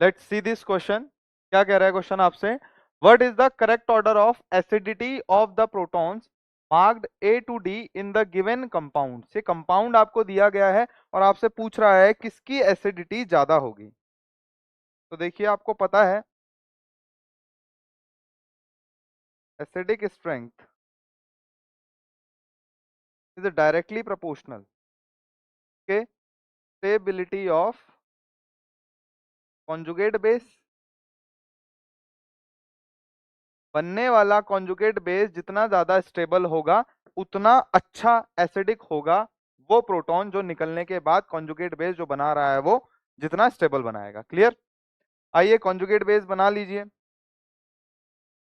Let's see this question. क्या कह रहा है क्वेश्चन आपसे? What is the correct order of acidity of the protons marked A to D in the given compound. से compound आपको दिया गया है और आपसे पूछ रहा है किसकी एसिडिटी ज्यादा होगी। तो देखिए आपको पता है acidic strength is directly proportional के स्टेबिलिटी ऑफ कॉन्जुगेट बेस। बनने वाला कॉन्जुगेट बेस जितना ज्यादा स्टेबल होगा उतना अच्छा एसिडिक होगा वो प्रोटॉन जो निकलने के बाद कॉन्जुगेट बेस जो बना रहा है वो जितना स्टेबल बनाएगा। क्लियर? आइए कॉन्जुगेट बेस बना लीजिए।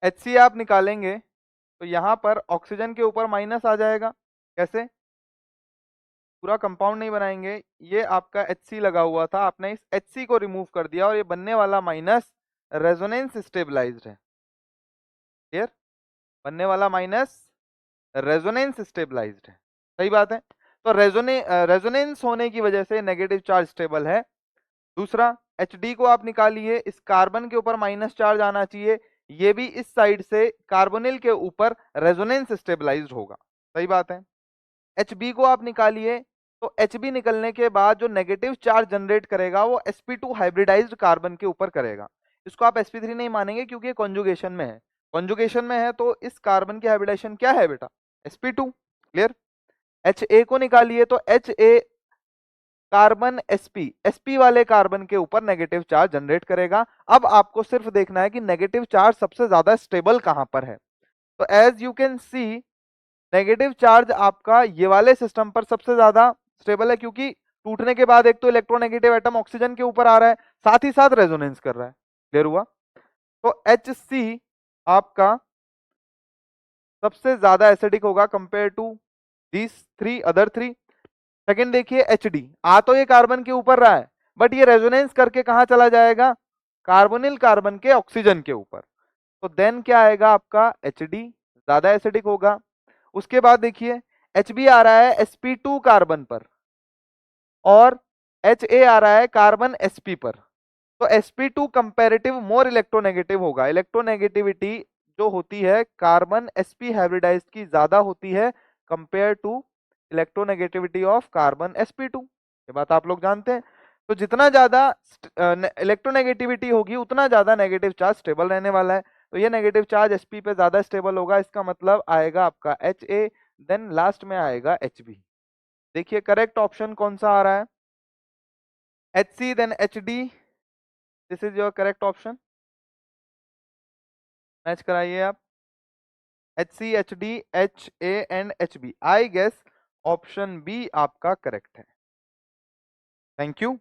HC आप निकालेंगे तो यहां पर ऑक्सीजन के ऊपर माइनस आ जाएगा। कैसे? पूरा कंपाउंड नहीं बनाएंगे, ये आपका HC लगा हुआ था, आपने इस HC को रिमूव कर दिया और ये बनने वाला माइनस रेजोनेंस स्टेबलाइज्ड है। क्लियर? बनने वाला माइनस रेजोनेंस स्टेबलाइज्ड है। सही बात है। तो रेजोनेंस होने की वजह से नेगेटिव चार्ज स्टेबल है। दूसरा HD को आप निकालिए, इस कार्बन के ऊपर माइनस चार्ज आना चाहिए, ये भी इस साइड से कार्बोनिल के ऊपर रेजोनेंस स्टेबलाइज्ड होगा। सही बात है। HB को आप निकालिए तो HB निकलने के बाद जो नेगेटिव चार्ज जनरेट करेगा वो sp2 हाइब्रिडाइज्ड कार्बन के ऊपर करेगा। इसको आप sp3 नहीं मानेंगे क्योंकि ये कॉन्जुगेशन में है। कॉन्जुगेशन में है तो इस कार्बन की हाइब्रिडाइजेशन क्या है बेटा? sp2। क्लियर? HA को निकालिए तो HA कार्बन sp वाले कार्बन के ऊपर नेगेटिव चार्ज जनरेट करेगा। अब आपको सिर्फ देखना है कि नेगेटिव चार्ज सबसे ज्यादा स्टेबल कहां पर है। तो as you can see negative charge आपका ये वाले सिस्टम पर सबसे ज्यादा स्टेबल है, क्योंकि टूटने के बाद एक तो इलेक्ट्रोनेगेटिव एटम ऑक्सीजन के ऊपर आ रहा है, साथ ही साथ रेजोनेंस कर रहा है। क्लियर हुआ? तो HC आपका सबसे ज्यादा एसिडिक होगा compare to these three other three. Second देखिए HD, आ तो ये कार्बन के ऊपर रहा है बट ये रेजोनेंस करके कहां चला जाएगा? कार्बोनिल कार्बन के ऑक्सीजन के ऊपर। तो देन क्या आएगा आपका? HD ज्यादा एसिडिक होगा। उसके बाद देखिए HB आ रहा है sp2 कार्बन पर और HA आ रहा है कार्बन sp पर। तो sp2 कंपैरेटिव मोर इलेक्ट्रोनेगेटिव होगा। इलेक्ट्रोनेगेटिविटी जो होती है कार्बन sp हाइब्रिडाइज्ड की ज्यादा होती है compare to electronegativity of carbon sp2। ये बात आप लोग जानते हैं। तो जितना ज्यादा इलेक्ट्रोनेगेटिविटी होगी उतना ज्यादा नेगेटिव चार्ज स्टेबल रहने वाला है। तो ये नेगेटिव चार्ज sp पे ज्यादा स्टेबल होगा, इसका मतलब आएगा आपका HA, देन लास्ट में आएगा HB। देखिए करेक्ट ऑप्शन कौन सा आ रहा है? HC then HD। This is your correct option. Match कराइए आप। HC HD HA and HB। I guess option B आपका करेक्ट है। Thank you.